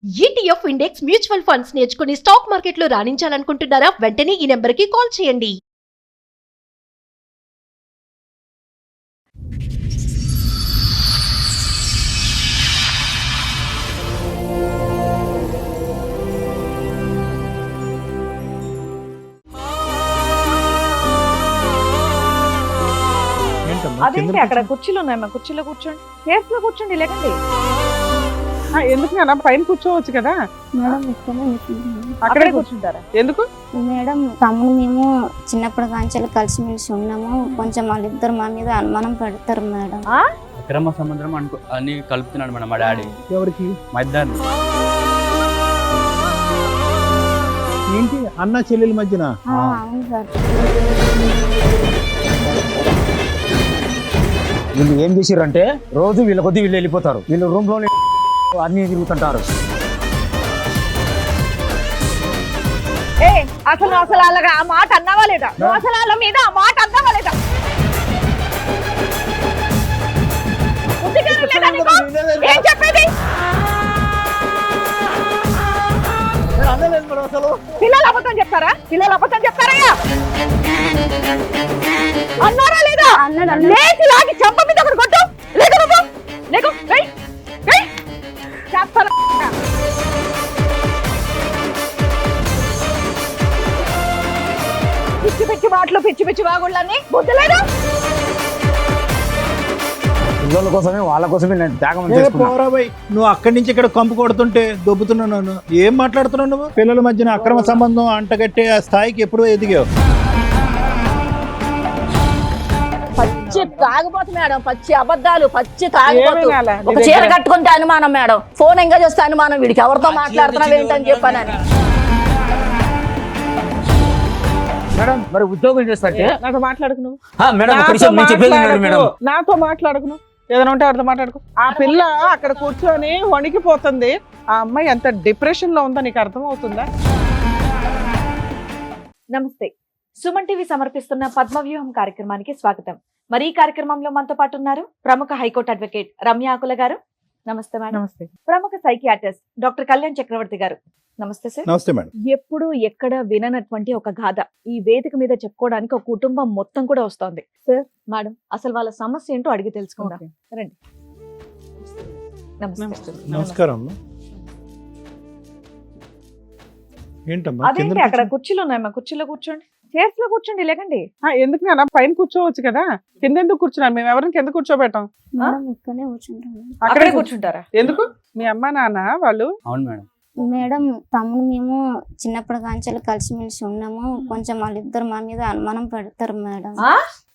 ETF index mutual funds నేర్చుకుని stock మార్కెట్లో రాణించాలనుకుంటున్నారా? వెంటనే ఈ నెంబర్కి కాల్ చేయండి. అదేంటి అక్కడ కుర్చీలు ఉన్నాయమ్మా, కుర్చీలో కూర్చోండి, సేఫ్ లో కూర్చోండి, లేకండి. ఎందుకు మేడం పైన కూర్చోవచ్చు కదా? మేడం ఇక్కడే అక్కడే కూర్చుంటారా? ఎందుకు మేడం? తమ్ముడు మేము చిన్నప్పటి కాంచెలు కలిసిమెలిసి ఉన్నాము. కొంచెం వాళ్ళిద్దరు మా మీద అనుమానం పడతారు మేడం. అక్రమ సంబంధం అని కలుపుతున్నాడు మేడం మా డాడీ. ఎవరికి? మా ఇద్దరిని. ఏంటి అన్న చెల్లెల మధ్యన? అవును సార్. వీళ్ళు ఏం చేసిరంటే రోజు వీళ్ళ కొద్ది వీళ్ళు వెళ్ళిపోతారు. వీళ్ళు రూమ్ లో అన్ని తిరుగుతుంటారు. అసలు అలాగా ఆ మాట అన్నావా లేదా? అసలు వాళ్ళ మీద ఆ మాట అన్నావా లేదా? ఏం చెప్పేది? పిల్లలు అబద్ధం చెప్తారా? పిల్లలు అబద్ధం చెప్తారయ్యా? అన్నారా లేదా? లేచి లాగి చెంప మీద ఒకటి కొట్టు. లేకు నువ్వు, లేకు, చేస్తాను. పిచ్చి పిచ్చి మాటలు, పిచ్చి పిచ్చి వాగుళ్ళని బుద్ధలేదా? పిల్లల కోసమే వాళ్ళ కోసమే నేను త్యాగం పోరాబాయ్, నువ్వు అక్కడి నుంచి ఇక్కడ కంపు కొడుతుంటే దొబ్బుతున్నాను. ఏం మాట్లాడుతున్నావు నువ్వు? పిల్లల మధ్యన అక్రమ సంబంధం అంటగట్టే ఆ స్థాయికి ఎప్పుడూ ఎదిగావు. పచ్చి తాగిపోతు మేడం, పచ్చి అబద్ధాలు, పచ్చి తాగిపోతు. ఒక చీర ఏమైనా కట్టుకుంటే అనుమానం మేడం, ఫోన్ ఎంగా చేస్తే అనుమానం, వీడికి ఎవరితో మాట్లాడుతున్నావు ఏంటని చెప్పానని. మేడం మరి ఉద్యోగం చేస్తాంటే నాతో మాట్లాడుకు నువ్వు. మేడం ఒక నిమిషం నేను చెప్పేది వినండి మేడం. నాతో మాట్లాడుకు నువ్వు. ఏదైనా ఉంటే వాడితో మాట్లాడుకో. ఆ పిల్ల అక్కడ కూర్చొని వణికిపోతుంది. ఆ అమ్మాయి ఎంత డిప్రెషన్ లో ఉందో నీకు అర్థం అవుతుందా? నమస్తే, సుమన్ టీవీ సమర్పిస్తున్న పద్మవ్యూహం కార్యక్రమానికి స్వాగతం. మరి ఈ కార్యక్రమంలో మనతో పాటు ఉన్నారు ప్రముఖ హైకోర్టు అడ్వకేట్ రమ్య ఆకుల గారు. నమస్తే మేడం. నమస్తే. ప్రముఖ సైకియాట్రిస్ట్ డాక్టర్ కళ్యాణ్ చక్రవర్తి గారు. నమస్తే సార్. నమస్తే మేడం. ఎప్పుడు ఎక్కడ విననటువంటి ఒక గాథ ఈ వేదిక మీద చెప్పుకోవడానికి ఒక కుటుంబం మొత్తం కూడా వస్తోంది. సార్, మేడం, అసలు వాళ్ళ సమస్య ఏంటో అడిగి తెలుసుకుందాం. రండి. నమస్తే. నమస్కారం. ఏంటమ్మా? అదేంటి అక్కడ కుర్చీలు ఉన్నాయమ్మా, కుర్చీలో కూర్చోండి, చైర్స్ లో కూర్చోండి, లేకండి. ఎందుకు మేడం పైన కూర్చోవచ్చు కదా? కింద ఎందుకు కూర్చున్నాను? మేము ఎవరిని కింద కూర్చోబెట్టాం. మేడం ఇక్కడే కూర్చుంటాము. అక్కడే కూర్చుంటారా? ఎందుకు? మీ అమ్మ నాన్న వాళ్ళు? అవును మేడం. మేడం తమ్ముడు మేము చిన్నప్పటి కాంచెలు కలిసిమెలిసి ఉన్నాము. కొంచెం వాళ్ళిద్దరు మా మీద అనుమానం పడతారు మేడం.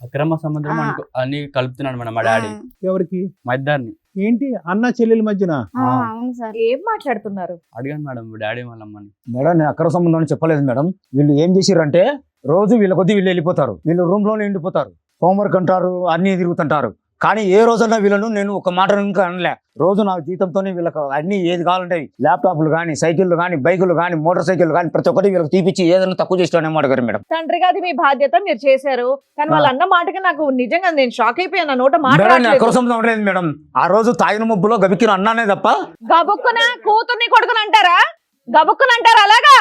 అక్రమ సంబంధం అని కలుపుతున్నాడు మేడం మా డాడీ. ఎవరికి? మా ఇద్దరిని. ఏంటి అన్న చెల్లెల మధ్యన? అవును సార్. ఏం మాట్లాడుతున్నారు? అడిగాను మేడం డాడీ వాళ్ళ అమ్మని. మేడం నేను అక్రమ సంబంధం అని చెప్పలేదు మేడం. వీళ్ళు ఏం చేసిరంటే రోజు వీళ్ళ కొద్ది వీళ్ళు వెళ్ళిపోతారు. వీళ్ళు రూమ్ లోనే ఉండిపోతారు. హోంవర్క్ అంటారు, అన్ని తిరుగుతుంటారు. కానీ ఏ రోజన్నా వీళ్ళను నేను ఒక మాట ఇంకా అనలే. రోజు నా జీతంతోనే వీళ్ళకి అన్ని ఏది కావాలంటే ల్యాప్టాప్లు కానీ, సైకిళ్ళు కానీ, బైకులు కానీ, మోటార్ సైకిల్ కానీ ప్రతి ఒక్కటి వీళ్ళకి తీపిచ్చి ఏదైనా తక్కువ చేస్తానేమో అడగారు మేడం. తండ్రిగా అది మీ బాధ్యత, మీరు చేశారు. కానీ వాళ్ళు అన్న మాటకి నాకు నిజంగా నేను షాక్ అయిపోయాను. నోట మేడం మాట్లాడలేదు. అక్రమ సంబంధం లేదు మేడం. ఆ రోజు తాగిన ముబ్బులో గబిక్కిన అన్నానే తప్ప గబుక్కున కూతుర్ని కొడుకుని అంటారా? గబుక్కుని అంటారా? అలాగా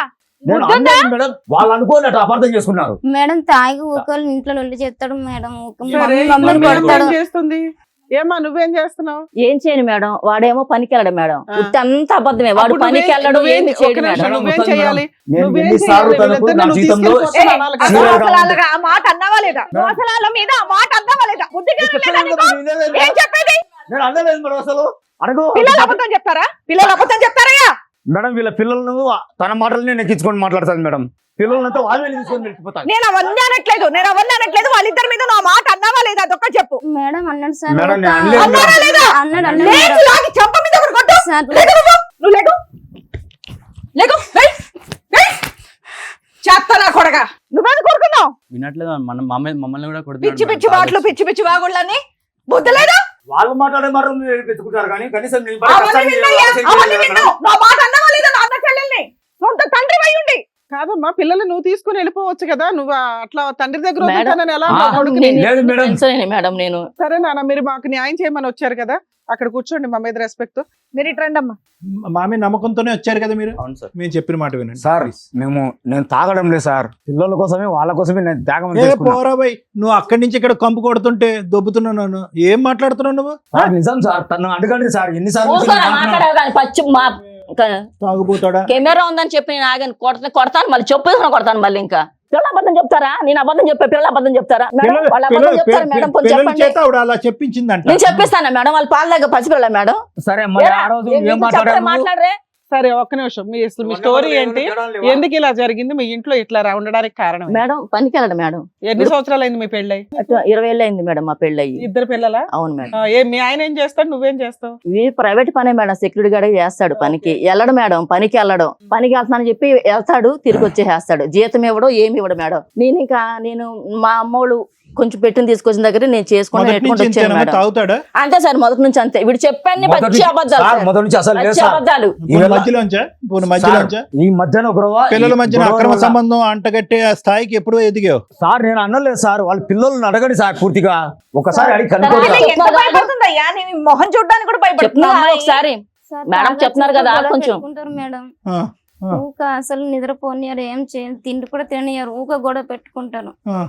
నేను అనలేదు మేడం. వాళ్ళు అనుకోలేట అపార్థం చేసుకున్నారు. మేడం తాగి ఊకలు ఇంట్లో లొల్లి చేస్తాడు మేడం. సరే, మమ్మల్ని మరి కొడతాడు. ఏం చేస్తుంది? ఏమా నువ్వేం చేస్తున్నావు? ఏం చేయను మేడం, వాడేమో పనికి వెళ్ళడం మేడం. అంత అబద్ధమే, వాడు అప్పుడు పనికి వెళ్ళడం ఏమి చేయడు మేడం. నువ్వేం చేయాలి? నేను నువ్వేం ఎన్నిసార్లు చేయాలి? తనకు నా వీళ్ళిద్దరిని నువ్వు జీతంలో తీసుకెళ్ళి ఏ, అనాలి కదా? అసలు అలాగా ఆ మాట అన్నావా లేదా? అసలు వాళ్ళ మీద ఆ మాట అన్నావా లేదా? బుద్ధి జ్ఞానం లేదా నీకు? ఏం చెప్పేది? నేను అనలేదు మేడం. అసలు అడుగు. పిల్లలు అబద్ధం చెప్తారా? పిల్లలు అబద్ధం చెప్తారయ్యా? మేడం వీళ్ళ పిల్లలను తన మాటలనే నెక్కించుకొని మాట్లాడతాను మేడం. పిల్లలంతా వాళ్ళే తీసుకొని వెళ్ళిపోతాను. నేను అవన్నీ అనట్లేదు. వాళ్ళిద్దరి మీద నా మాట అన్నావా లేదా? అదొక్క చెప్పు. మేడం అన్నాడు సార్. మేడం నేను అనలేదు అన్నారా లేదా? అన్నాడు లేచి లాగి చెంప మీద ఒకటి కొట్టు. సార్. లేకు నువ్వు, నువ్వు లేకు, లేకు, వెయ్, వెయ్. చేస్తానా కొడగా? నువ్వేది కొడుకున్నావు? వినట్లేదు మమ్మల్ని కూడా పిచ్చి పిచ్చి కొడుతున్నాడు. మాటలు, పిచ్చి పిచ్చి వాగుళ్ళని బుద్ధి లేదా? వాళ్ళు మాట్లాడే మాట పెట్టుకుంటారు కానీ కనీసం నేను అవన్నీ విన్నాయా? అవన్నీ విన్నావు. నా మాట అన్నావా లేదా? నా అన్న చెల్లెల్ని సొంత తండ్రి అయి ఉండి. కాదు కాదమ్మా, పిల్లలు నువ్వు తీసుకుని వెళ్ళిపోవచ్చు కదా, నువ్వు అట్లా తండ్రి దగ్గర మేడం, వదులుతానని ఎలా ఆ, అన్నావు కొడుకుని? లేదు మేడం. టెన్షన్ మేడం నేను సరే నాన్న, మీరు మాకు న్యాయం చేయమని వచ్చారు కదా, అక్కడ కూర్చోండి మా మీద రెస్పెక్ట్. మీరు ఇటు రండి అమ్మా. మా మీద నమ్మకంతోనే వచ్చారు కదా మీరు. అవును సార్. మేము చెప్పిన మాట వినండి సార్ please. నేను తాగడం లేదు సార్, పిల్లల కోసమే వాళ్ళ కోసమే నేను త్యాగం ఏ చేసుకున్నా. పోరా బై, నువ్వు అక్కడి నుంచి ఇక్కడ కంపు కొడుతుంటే దొబ్బుతున్నాను. ఏం మాట్లాడుతున్నావు నువ్వు? సార్ నిజం సార్, తను అడగండి సార్, ఎన్నిసార్లు ఊరుకోరా, మాట్లాడావు కానీ పచ్చి మా తాగుపోతాడా? కెమెరా ఉందని చెప్పి నేను ఆగాను, కొడతాను మళ్ళీ చెప్పు కొడతాను మళ్ళీ. ఇంకా పిల్లలు అబద్ధం చెప్తారా? నేను అబద్ధం చెప్పా, పిల్లలు అబద్ధం చెప్తారా మేడం? వాళ్ళు అబద్ధం చెప్తారా మేడం? కొంచెం పిల్లల చెప్పండి. చేత ఆవిడ అలా చెప్పించిందంట. నేను చెప్పిస్తానా మేడం? వాళ్ళు పాల దగ్గర పసిపిల్ల మేడం. సరే మరి ఆ రోజు ఏం మాట్లాడారు? మాట్లాడరే సరే ఒక్క నిమిషం, అసలు మీ స్టోరీ ఏంటి, ఎందుకు ఇలా జరిగింది, మీ ఇంట్లో ఇట్లా ఉండడానికి కారణం ఏంటి? మేడం పనికి వెళ్ళడం మేడం. ఎన్ని సంవత్సరాలు అయింది మీ పెళ్ళై? 20 ఏళ్ళు అయింది మేడం మా పెళ్ళి అయ్యి. ఇద్దరు పిల్లలా? అవును మేడం. మీ ఆయన ఏం చేస్తాడు, నువ్వేం చేస్తావు? ఇవి ప్రైవేట్ పనే మేడం, సెక్యూరిటీ గార్డ్ చేస్తాడు పనికి. వెళ్ళడం మేడం, పనికి వెళ్ళడం, పనికి వెళ్తానని చెప్పి వెళ్తాడు, తిరిగి వచ్చేస్తాడు. జీతం ఇవ్వడం ఏమి ఇవ్వడం మేడం. నేను మా అమ్మోళ్ళు కొంచెం పెట్టిన తీసుకొచ్చిన దగ్గర నేను చేసుకుని మొదటి పెట్టుకుంటూ నుంచి వచ్చాను ఇంతేనా? మేడం. తాగుతాడా? అంతే సార్, మొదటి నుంచి అంతే. వీడు చెప్పాను పచ్చి అబద్ధాలు సార్, సార్. మొదటి నుంచి అసలు లేదు పచ్చి సార్. అబద్ధాలు. పోనీ మధ్యలోంచా? ఈ మధ్యన ఒక రోజు పిల్లల మధ్యన ఈ గొడవ అక్రమ వల్ల- సంబంధం అంటగట్టే ఆ స్థాయికి ఎప్పుడూ ఎదిగావు. సార్ నేను అనలేదు సార్, వాళ్ళ పిల్లల్ని అడగండి సార్ పూర్తిగా, ఒకసారి అడిగి కనుక్కోండి సార్, సార్. ఎంత భయపడుతుందయ్యా, నేను మొహం చూడడానికి కూడా భయపడుతున్నా చెప్తున్నా ఒకసారి. సార్ మేడం తాగొచ్చి చెప్తున్నారు కదా, గొడవ కొంచెం. పెట్టుకుంటారు మేడం. ఆ, ఆ, ఊక అసలు నిద్రపోనియారు, ఏం చేయాలి, తిండి కూడా తిననియారు, ఊక గొడవ పెట్టుకుంటారు. ఆ.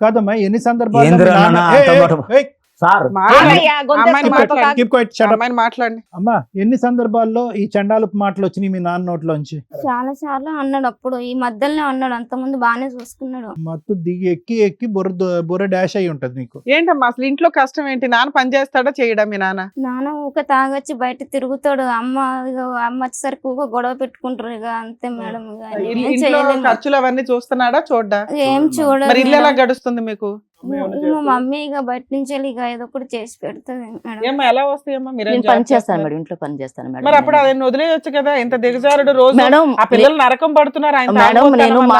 కాదమ్మా, ఎన్ని సందర్భాల్లో ఏందిరా మీ నాన్న- నాన్న ఏయ్, అంత మాట? ఏయ్, సార్ ఆగయ్యా, గొంతు అమ్మాయిని ఎత్తుకో, మాట్లాడు. keep quiet, shut up. అమ్మాయిని మాట్లాడండి. అమ్మా, ఎన్ని సందర్భాల్లో ఈ చండాలపు మాటలు వచ్చినాయి మీ నాన్న నోట్లోంచి? చాలా సార్లు అన్నాడు, అప్పుడు ఈ మధ్యలోనే అన్నాడు, అంత ముందు బాగానే చూసుకున్నాడు. మత్తు దిగి ఎక్కి బుర్ర డాష్ అయి ఉంటది నీకు. ఏంటమ్మా అసలు ఇంట్లో కష్టం ఏంటి? నాన్న పని చేస్తాడా చేయడా మీ నాన్న? నాన్న ఊక తాగొచ్చి బయట తిరుగుతాడు, అమ్మ వచ్చేసరికి ఊక గొడవ పెట్టుకుంటారు, ఇక అంతే మేడం. ఇక ఏం ఇంట్లో చేయలేము. ఖర్చులు అవన్నీ చూస్తున్నాడా చూడ్డా? ఏం చూడదు మరి ఇల్లు ఎలా మేడం. గడుస్తుంది మీకు? మా మమ్మీ ఇక బయట నుంచి వెళ్ళి ఇక ఏదో ఒకటి చేసి పెడుతుంది మేడం. ఏమ్మా ఎలా వస్తాయమ్మా? మీరేం నేను జాబ్ పని చేస్తాను చేస్తున్నారు? మేడం, ఇంట్లో పని చేస్తాను మేడం. మరి అప్పుడు అదే వదిలేయొచ్చు కదా, ఇంత దిగజారుడు రోజు మేడం ఆ పిల్లలు నరకం పడుతున్నారు ఆయన మేడం తాగుబోతుతనం నేను వల్ల.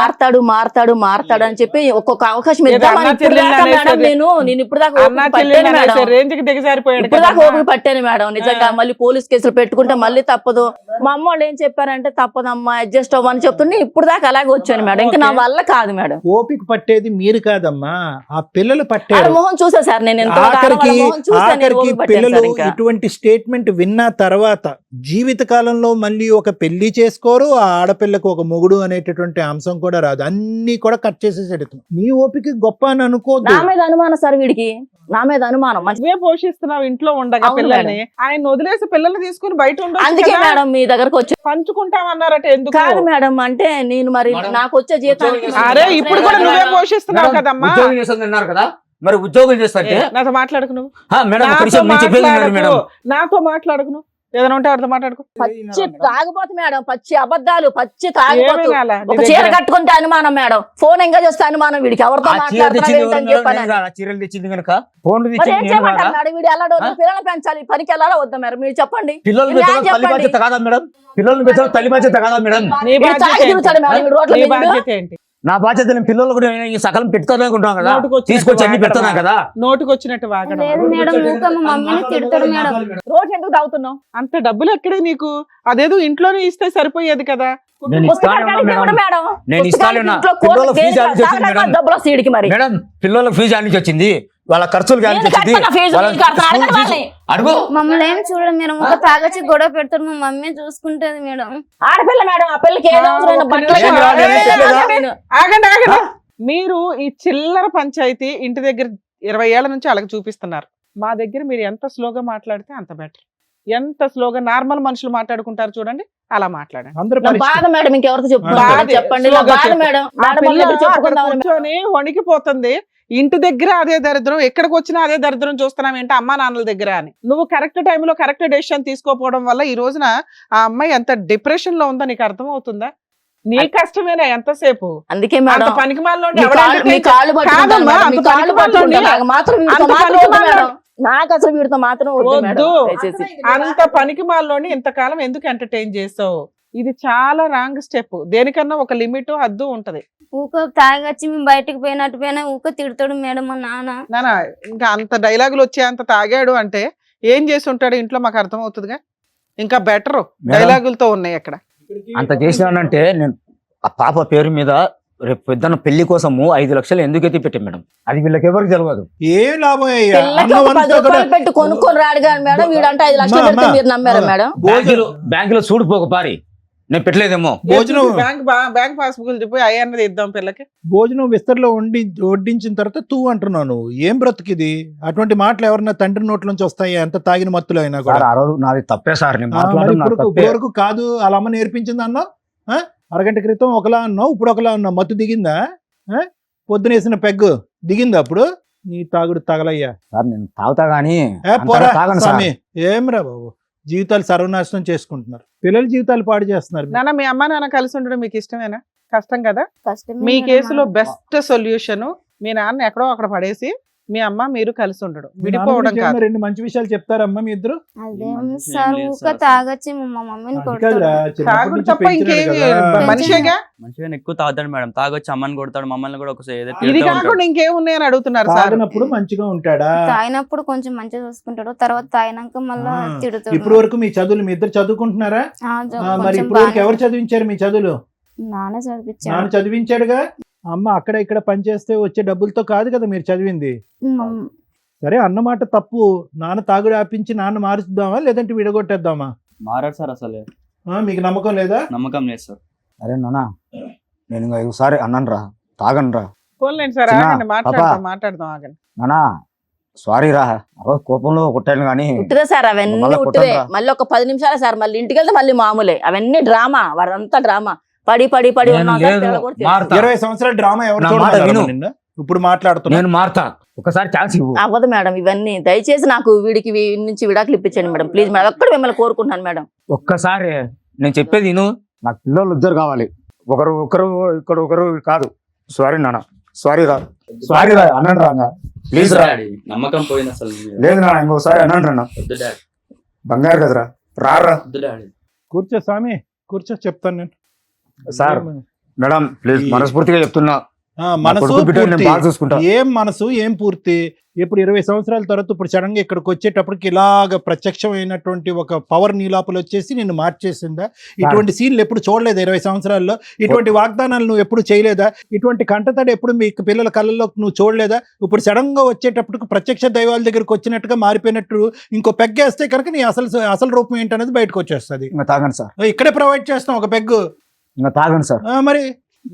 మారతాడు అని చెప్పి ఒక్కొక్క అవకాశం ఏదో ఇద్దామని అన్నా ఇప్పుడు చెల్లెల్ని దాకా మేడం అనేసి నేను ఇప్పుడు దాకా అన్నా ఓపిక చెల్లెలు పట్టాను మేడం. రేంజ్ కి దిగజారిపోయాడు ఇప్పుడు దాకా కదా. ఓపిక పట్టాను మేడం, నిజంగా. మళ్ళీ పోలీస్ కేసులు పెట్టుకుంటే మళ్ళీ తప్పదు. మా అమ్మ వాళ్ళు ఏం చెప్పారంటే తప్పదమ్మా అడ్జస్ట్ అవ్వని చెప్తుంటే ఇప్పుడు దాకా అలాగే వచ్చాను మేడం. ఇంకా నా వల్ల కాదు మేడం. ఓపిక పట్టేది మీరు కాదమ్మా, ఆ పిల్లలు ఆడ పట్టారు. మొహం చూసా సార్, నేను ఎంతో ఆఖరికి ఓపిక పట్టాను పిల్లలు సార్. ఇంకా ఇటువంటి స్టేట్మెంట్ విన్న తర్వాత జీవిత కాలంలో మళ్ళీ ఒక పెళ్లి చేసుకోరు, ఆ ఆడపిల్లకు ఒక మొగుడు అనేటటువంటి అంశం కూడా రాదు. అన్ని కూడా కట్ చేసేసాడు. నీ ఓపిక గొప్ప అని అనుకోద్దు. నా మీద అనుమానం సార్ వీడికి, నా మీద అనుమానం. నువ్వే పోషిస్తున్నావు ఇంట్లో ఉండగా అవును పిల్లల్ని, ఆయన వదిలేసి పిల్లల్ని తీసుకుని బయట అందుకే ఉండొచ్చు కదా. మేడం మీ దగ్గరకు వచ్చి. పంచుకుంటామన్నారట ఎందుకు? కాదు మేడం, అంటే నేను మరి మేడం, నాకు వచ్చే జీతానికి ఉద్యోగం అరే ఇప్పుడు కూడా నువ్వే మేడం, పోషిస్తున్నావు కదమ్మా. ఉద్యోగం చేస్తుంది అన్నారు కదా, మరి ఉద్యోగం చేస్తే నాతో మాట్లాడుకు నువ్వు. మేడం ఒక నాతో నిమిషం నేను చెప్పేది వినండి మేడం. మాట్లాడకు. నాతో మాట్లాడుకు నువ్వు. ఏదైనా ఉంటే ఆడితో మాట్లాడుకో. పచ్చి తాగుబోతు మేడం, పచ్చి అబద్ధాలు, పచ్చి తాగుబోతు. ఏమైనా అలా? నీ ఒక చీర దగ్గర- కట్టుకుంటే అనుమానం మేడం, ఫోన్ ఎంగా చేస్తే అనుమానం. వీడికి ఎవరితో ఆ చీర మాట్లాడుతున్నావు తెచ్చింది ఏంటని ఎవరు మేడం? చెప్పాను. నేను కాదా? చీరలు తెచ్చింది కనుక ఫోన్లు మరి తెచ్చింది ఏం నేను చేయమంటారు కాదా? మేడం? వీడు వెళ్ళాడు, ఆ? పిల్లల్ని పెంచాలి, పనికి వెళ్ళాలా వద్దా మేడం? మీరు చెప్పండి. పిల్లల్ని మీరు పెంచడం తల్లి చెప్పండి. బాధ్యత కాదా మేడం? పిల్లల్ని పెంచడం తల్లి బాధ్యత కాదా మేడం? నీ వీడు బాధ్యత తాగి ఏంటి? తిరుగుతాడు మేడం, వీడు రోడ్ల నీ మీద. బాధ్యత ఏంటి? నా బాధ్యత నేను పిల్లలు కూడా ఈ సకలం పెడతాను అనుకుంటున్నాం కదా, నోటికొచ్చినట్టు తీసుకొచ్చి అన్ని వాగడం. పెడతాను కదా. నోటికి వచ్చినట్టు వాగడం. లేదు మేడం, ఊక మా మమ్మీని తిడతాడు మేడం. రోజు ఎందుకు తాగుతున్నావు? అంత డబ్బులు ఎక్కడే నీకు? అదేదో ఇంట్లోనే ఇస్తే సరిపోయేది కదా. నేను ఇస్తానే ఉన్నా పుస్తకానికి ఇవ్వడు మేడం. మేడం. నేను ఇస్తానే ఉన్నా. ఇంట్లో పిల్లల కోర్టు ఫీజు ఆడికి వచ్చింది తాగడానికి మేడం. డబ్బులు వస్తాయి వీడికి మరి. మేడం పిల్లల ఫీజు ఆడికి వచ్చింది, వాళ్ళ ఖర్చులు గాలికి నేను వచ్చింది, కడతాను ఫీజు, వాళ్ళ నేను కడతాను, స్కూల్ అడగండి ఫీజు. వాళ్ళని. అడుగు మమ్మల్ని ఏం చూడదు మేడం, ఊక తాగొచ్చి గొడవ పెడతాడు, మా మమ్మీ చూసుకుంటది మేడం. ఆడపిల్ల మేడం, ఆ పిల్లకి ఏదో అవసరమైన ఒక్క బట్టలు నిమిషం. కావాలి. ఏయ్, చెప్పలేదు నేను. ఆగండి ఆగండి. మీరు ఈ చిల్లర పంచాయతీ ఇంటి దగ్గర 20 ఏళ్ల నుంచి అలాగ చూపిస్తున్నారు. మా దగ్గర మీరు ఎంత స్లోగా మాట్లాడితే అంత బెటర్. ఎంత స్లోగా నార్మల్ మనుషులు మాట్లాడుకుంటారు చూడండి, అలా మాట్లాడండి. అందరూ నా బాధ మేడం, ఇంకెవరితో చెప్పుకుంటాను బాధే. చెప్పండి. నా స్లోగా బాధ చెప్పు. మేడం, ఆ మేడం పిల్ల వాళ్ళ దగ్గర అక్కడ చెప్పుకుందామని. కూర్చొని వణికిపోతుంది. ఇంటి దగ్గర అదే దరిద్రం, ఎక్కడికి వచ్చినా అదే దరిద్రం చూస్తున్నాం ఏంటి అమ్మా నాన్నల దగ్గర అని. నువ్వు కరెక్ట్ టైంలో కరెక్ట్ డెసిషన్ తీసుకోకపోవడం వల్ల ఈ రోజున ఆ అమ్మాయి ఎంత డిప్రెషన్ లో ఉందో నీకు అర్థం అవుతుందా? నీ కష్టమేనా ఎంతసేపు? అందుకే అంత మేడం పనికి మాలినోడిని మీ ఎవడు కాళ్ళు entertain పట్టుకుంటాను కాదమ్మా, మేడం, మీ అంత కాళ్ళు పనికి మాలినోడిని పట్టుకుంటాను. నాకు మాత్రం వీడితో అంత మాత్రం పనికి వద్దు మేడం. మాలినోడిని. నాకు అసలు వీడితో మాత్రం వద్దు మేడం, వద్దు. దయచేసి. అంత పనికి మాలినోడిని ఇంతకాలం ఎందుకు ఎంటర్టైన్ చేసావు? ఇది చాలా రాంగ్ స్టెప్. దేనికన్నా ఒక లిమిట్ హద్దు ఉంటది. ఊక తాగొచ్చి మేము బయటకు పోయినట్టు పోయినా ఊక తిడతాడు మేడం మా నాన్న. నానా ఇంకా అంత డైలాగులు వచ్చే అంత తాగాడు అంటే ఏం చేసి ఉంటాడు ఇంట్లో మాకు అర్థం అవుతుందిగా. ఇంకా బెటర్ మేడం. డైలాగులతో ఉన్నాయి అక్కడ. అంత చేసినానంటే నేను ఆ పాప పేరు మీద రేపు పెద్దన్న పెళ్లి కోసము 5 లక్షలు ఎందుకు ఎత్తి పెట్టాం మేడం, అది వీళ్ళకి ఎవరికి తెలియదు. ఏం లాభం అయ్యా? పిల్లకి అన్నం ఒక 10 అంతా కూడా రూపాయలు పెట్టి కొనుక్కొని రాడు కానీ మేడం, వీడంటే 5 లక్షలు అమ్మా, పెడితే అమ్మా, మీరు నమ్మారా మేడం? బ్యాంకులో చూడిపోక పారి, నేను పెట్టలేదేమో. భోజనం బ్యాంక్ పాస్బుక్ చెప్పి అయ్యన్నది ఇద్దాం పిల్లకి. భోజనం విస్తరలో వడ్డించిన తర్వాత తూ అంటున్నావు నువ్వు. ఏం బ్రతుకిది? అటువంటి మాటలు ఎవరన్నా తండ్రి నోట్లోంచి వస్తాయి ఎంత తాగిన మత్తులో అయినా కూడా? సార్ ఆ రోజు నాది తప్పే సార్, నేను మరి మాట్లాడడం నాది ఇప్పుడు తప్పే. వరకు కాదు అలా అమ్మ నేర్పించింది అన్నావు. అరగంట క్రితం ఒకలా అన్నావు, ఇప్పుడు ఒకలా అన్నావు. మత్తు దిగిందా? పొద్దునేసిన పెగ్గు దిగిందా అప్పుడు? నీ తాగుడు తగలయ్యా. సార్ నేను తాగుతా గానీ పోరా తాగను సార్. స్వామి. ఏమిరా బాబు, జీవితాలు సర్వనాశనం చేసుకుంటున్నారు, పిల్లల జీవితాలు పాడు చేస్తున్నారు. నాన్న మీ అమ్మ నాన్న కలిసి ఉండడం మీకు ఇష్టమేనా? కష్టం కదా. కష్టమే మీ మేడం. కేసులో బెస్ట్ సొల్యూషన్ మీ నాన్న ఎక్కడో అక్కడ పడేసి మీ అమ్మ మీరు కలిసి ఉండడం, మీ నాన్న విడిపోవడం గురించి కాదు. ఏమన్నా 2 మంచి విషయాలు చెప్తారమ్మా మీ ఇద్దరు? అదేం మంచి సార్ ఏం లేదు ఊక సార్. తాగొచ్చి మా మమ్మీని అది కొడతాడు. కాదురా, చిన్నప్పటి తాగుడు నుంచి తప్ప పెంచినాడు ఇంకేమి కదా. మనిషేగా. మంచిగా ఎక్కువ తాగుతాడు మేడం, తాగొచ్చి అమ్మని కొడతాడు, మమ్మల్ని కూడా ఒకసారి ఏదో ఇది తిడుతూ కాకుండా ఉంటాడు. ఇంకేమున్నాయని అడుగుతున్నారు సార్. తాగినప్పుడు మంచిగా ఉంటాడా? తాగినప్పుడు కొంచెం మంచిగా చూసుకుంటాడు, తర్వాత తాగినాక మళ్ళా ఆ, తిడుతాడు. ఇప్పుడు వరకు మీ చదువులు మీ ఇద్దరు చదువుకుంటున్నారా? మరి కొంచెం ఇప్పుడు వరకు బాగానే ఎవరు చదివించారు మీ చదువులు? నాన్న చదివించాడు. నాన్న చదివించాడుగా. అమ్మ అక్కడ ఇక్కడ పనిచేస్తే వచ్చే డబ్బులతో కాదు కదా మీరు చదివింది. మమ్- సరే అన్నమాట తప్పు. నాన్న తాగుడు ఆపించి నాన్న మారుద్దామా లేదంటే విడగొట్టేద్దామా? మారాడు సార్ అసలు, మీకు నమ్మకం లేదా? నమ్మకం లేదు సార్. అరే నాన్న నేను ఇంకా ఒకసారి అన్నాను రా, తాగను రా పోన్లేండి సార్, చిన్న ఆగండి, మాట్లాడదాం ఆగండి. నానా, సారీ రా, ఆ రోజు కోపంలో కొట్టాను కానీ ఉట్టిదే సార్, అవన్నీ మళ్ళా ఉట్టిదే. కొట్టండ్రా. మళ్ళీ ఒక 10 నిమిషాలే సార్, మళ్ళీ ఇంటికి వెళ్తే మళ్ళీ మామూలే. అవన్నీ డ్రామా, వారంతా డ్రామా. పడి నేను ఉన్నాం సార్, లేదు, పిల్లలు కూడా తెలుసు. మారుతా. 20 సంవత్సరాల డ్రామా ఎవరు నా మాట చూడమన్నారమ్మా విను. నిన్ను? ఇప్పుడు మాట్లాడుతున్నా. నేను మారుతా, ఒకసారి ఛాన్స్ ఇవ్వు. అవ్వదు మేడం ఇవన్నీ. దయచేసి నాకు వీడికి నుంచి విడాకులు ఇప్పించండి మేడం, ప్లీజ్ మేడం. ఒక్కడు మిమ్మల్ని కోరుకుంటున్నాను మేడం. ఒక్కసారి నేను చెప్పేది విను. నాకు పిల్లలు 2 కావాలి, ఒకరు ఇక్కడ ఒకరు కాదు. సారీ నాన్న, సారీ రా, సారీ రా అన్నాను రా, ప్లీజ్ రా. డాడీ, నమ్మకం పోయింది అసలు. లేదు నా ఇంకోసారి అన్నాను రా, వద్దు డాడీ, బంగారు కదరా, రారా. వద్దు డాడీ. కూర్చో స్వామి, కూర్చో, చెప్తాను నేను. సార్ మేడం ప్లీజ్ మనస్ఫూర్తిగా చెప్తున్నా, మనసు కొడుకు బిడ్డని నేను పూర్తి. బాగా చూసుకుంటా. ఏం మనసు ఏం పూర్తి? ఇప్పుడు 20 సంవత్సరాల తర్వాత ఇప్పుడు సడన్ గా ఇక్కడికి వచ్చేటప్పటికి ఇలాగ ప్రత్యక్షమైనటువంటి ఒక పవర్ నీలాపులు వచ్చేసి నిన్ను మార్చేసిందా? ఇటువంటి సీన్లు ఎప్పుడు చూడలేదా 20 సంవత్సరాల్లో? ఇటువంటి వాగ్దానాలు నువ్వు ఎప్పుడు చేయలేదా? ఇటువంటి కంటతడి ఎప్పుడు మీ పిల్లల కళ్ళల్లో నువ్వు చూడలేదా? ఇప్పుడు సడన్ గా వచ్చేటప్పటికి ప్రత్యక్ష దైవాల దగ్గరికి వచ్చినట్టుగా మారిపోయినట్టు ఇంకో పెగ్గేస్తే కనుక నీ అసలు రూపం ఏంటనేది బయటకు వచ్చేస్తుంది. ఇంకా తాగండి సార్, ఇక్కడే ప్రొవైడ్ చేస్తాం ఒక పెగ్గు. ఇంకా తాగండి సార్. మరి